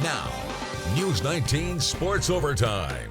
Now, News 19 Sports Overtime.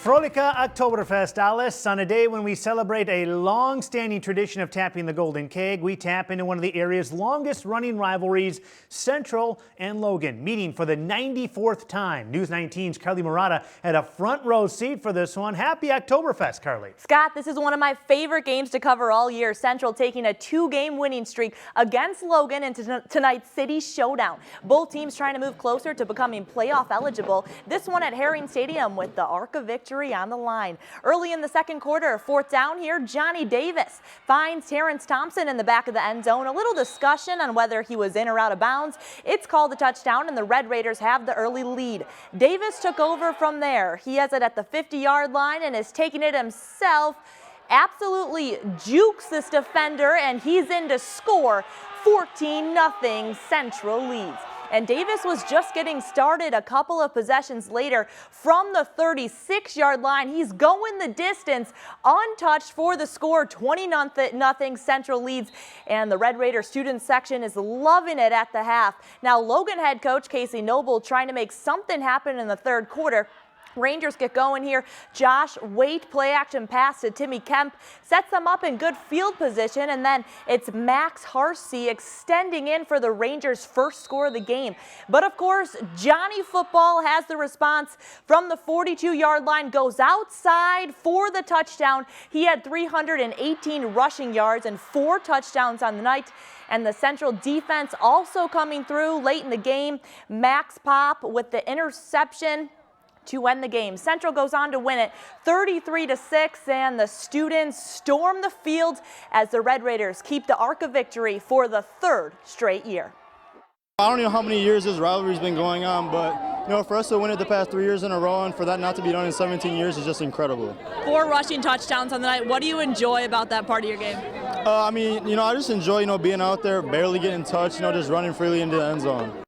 Frolica Oktoberfest, Alice. On a day when we celebrate a long-standing tradition of tapping the golden keg, we tap into one of the area's longest-running rivalries, Central and Logan, meeting for the 94th time. News 19's Carly Murata had a front-row seat for this one. Happy Oktoberfest, Carly. Scott, this is one of my favorite games to cover all year. Central taking a 2-game winning streak against Logan in tonight's City Showdown. Both teams trying to move closer to becoming playoff eligible. This one at Herring Stadium with the Arc of Victory on the line. Early in the second quarter, fourth down here, Johnny Davis finds Terrence Thompson in the back of the end zone. A little discussion on whether he was in or out of bounds. It's called a touchdown, and the Red Raiders have the early lead. Davis took over from there. He has it at the 50-yard line and is taking it himself. Absolutely jukes this defender, and he's in to score. 14-0 Central leads. And Davis was just getting started a couple of possessions later from the 36-yard line. He's going the distance, untouched for the score. 20-0 Central leads, and the Red Raider student section is loving it at the half. Now, Logan head coach Casey Noble trying to make something happen in the third quarter. Rangers get going here. Josh Waite play action pass to Timmy Kemp sets them up in good field position, and then it's Max Harsey extending in for the Rangers' first score of the game. But of course, Johnny Football has the response from the 42-yard line, goes outside for the touchdown. He had 318 rushing yards and 4 touchdowns on the night. And the Central defense also coming through late in the game. Max Pop with the interception to end the game. Central goes on to win it 33-6, and the students storm the field as the Red Raiders keep the Arc of Victory for the 3rd straight year. I don't know how many years this rivalry's been going on, but for us to win it the past 3 years in a row and for that not to be done in 17 years is just incredible. 4 rushing touchdowns on the night. What do you enjoy about that part of your game? I just enjoy, being out there, barely getting touched, just running freely into the end zone.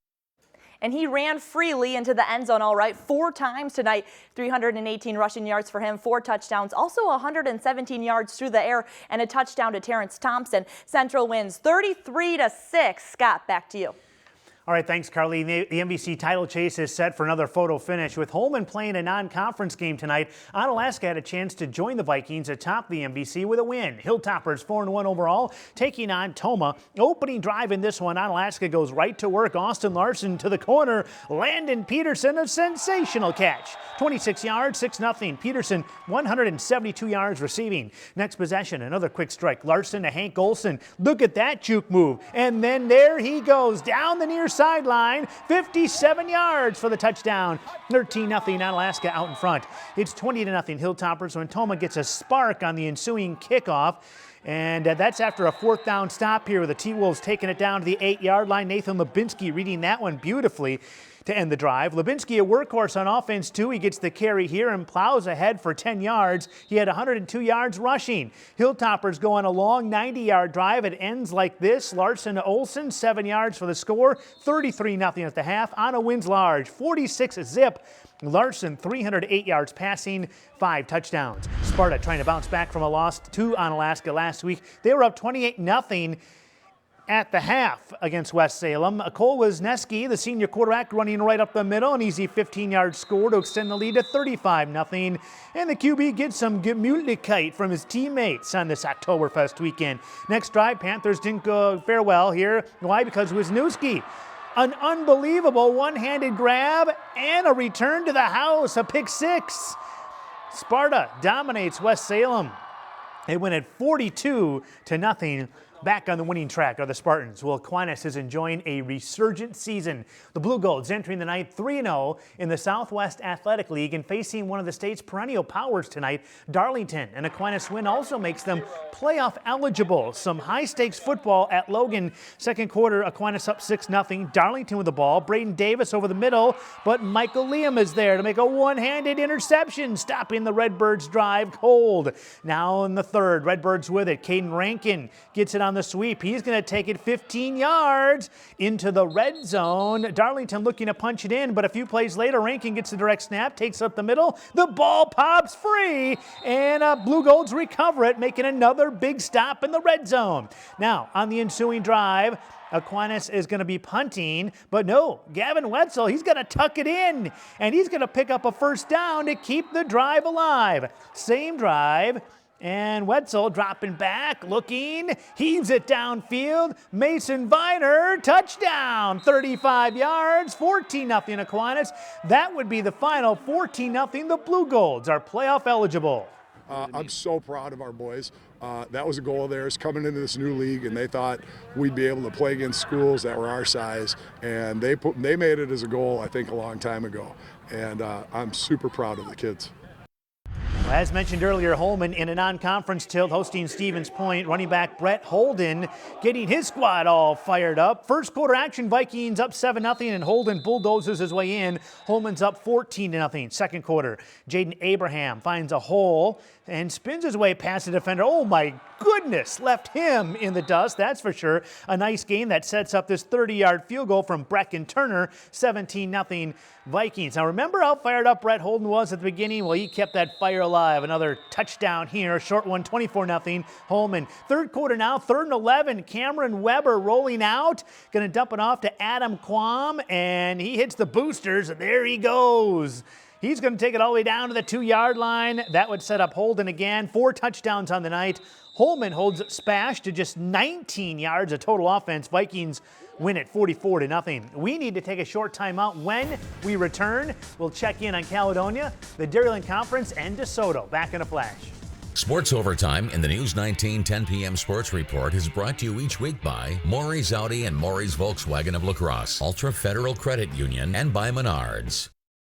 And he ran freely into the end zone, all right, 4 times tonight. 318 rushing yards for him, 4 touchdowns, also 117 yards through the air, and a touchdown to Terrence Thompson. Central wins 33-6. Scott, back to you. All right, thanks, Carly. The MVC title chase is set for another photo finish. With Holman playing a non-conference game tonight, Onalaska had a chance to join the Vikings atop the MVC with a win. Hilltoppers 4-1 overall, taking on Tomah. Opening drive in this one, Onalaska goes right to work. Austin Larson to the corner. Landon Peterson, a sensational catch. 26 yards, 6-0. Peterson, 172 yards receiving. Next possession, another quick strike. Larson to Hank Olson. Look at that juke move. And then there he goes down the near sideline, 57 yards for the touchdown. 13-0 Onalaska out in front. It's 20-0 Hilltoppers when Tomah gets a spark on the ensuing kickoff. And that's after a 4th down stop here with the T-Wolves taking it down to the 8-yard line. Nathan Lubinsky reading that one beautifully to end the drive. Lubinsky a workhorse on offense too. He gets the carry here and plows ahead for 10 yards. He had 102 yards rushing. Hilltoppers go on a long 90-yard drive. It ends like this. Larson to Olson, 7 yards for the score. 33-0 at the half. Anna wins large, 46-zip. Larson, 308 yards passing, 5 touchdowns. Sparta trying to bounce back from a loss to Onalaska last week. They were up 28-0 at the half against West Salem. Cole Wisniewski, the senior quarterback, running right up the middle. An easy 15-yard score to extend the lead to 35-0. And the QB gets some Gemütlichkeit from his teammates on this Oktoberfest weekend. Next drive, Panthers didn't go farewell here. Why? Because Wisniewski, an unbelievable one-handed grab and a return to the house, a pick 6. Sparta dominates West Salem. They win at 42-0. Back on the winning track are the Spartans. Well, Aquinas is enjoying a resurgent season. The Blue Golds entering the night 3-0 in the Southwest Athletic League and facing one of the state's perennial powers tonight, Darlington. An Aquinas win also makes them playoff eligible. Some high-stakes football at Logan. Second quarter, Aquinas up 6-0. Darlington with the ball. Braden Davis over the middle, but Michael Liam is there to make a one-handed interception, stopping the Redbirds' drive cold. Now in the third, Redbirds with it. Caden Rankin gets it on the sweep. He's going to take it 15 yards into the red zone. Darlington looking to punch it in, but a few plays later, Rankin gets the direct snap, takes up the middle. The ball pops free, and Blue Golds recover it, making another big stop in the red zone. Now, on the ensuing drive, Aquinas is going to be punting, but no, Gavin Wetzel, he's going to tuck it in, and he's going to pick up a first down to keep the drive alive. Same drive. And Wetzel dropping back, looking, heaves it downfield. Mason Viner, touchdown, 35 yards, 14-0 Aquinas. That would be the final, 14-0. The Blue Golds are playoff eligible. I'm so proud of our boys. That was a goal of theirs coming into this new league, and they thought we'd be able to play against schools that were our size, and they made it as a goal, I think, a long time ago. And I'm super proud of the kids. As mentioned earlier, Holman in a non-conference tilt hosting Stevens Point. Running back Brett Holden getting his squad all fired up. First quarter action, Vikings up 7-0, and Holden bulldozes his way in. Holman's up 14-0. Second quarter, Jaden Abraham finds a hole and spins his way past the defender. Oh my goodness, left him in the dust, that's for sure. A nice game that sets up this 30-yard field goal from Brecken Turner, 17-0 Vikings. Now remember how fired up Brett Holden was at the beginning? Well, he kept that fire alive. Another touchdown here, short one, 24-0 Holman. Third quarter now, 3rd and 11. Cameron Weber rolling out, gonna dump it off to Adam Quam, and he hits the boosters, and there he goes. He's going to take it all the way down to the 2-yard line. That would set up Holden again. 4 touchdowns on the night. Holman holds Spash to just 19 yards of total offense. Vikings win it 44-0. We need to take a short timeout. When we return, we'll check in on Caledonia, the Dairyland Conference, and DeSoto. Back in a flash. Sports Overtime in the News 19 10 p.m. Sports Report is brought to you each week by Maury's Audi and Maury's Volkswagen of La Crosse, Ultra Federal Credit Union, and by Menards.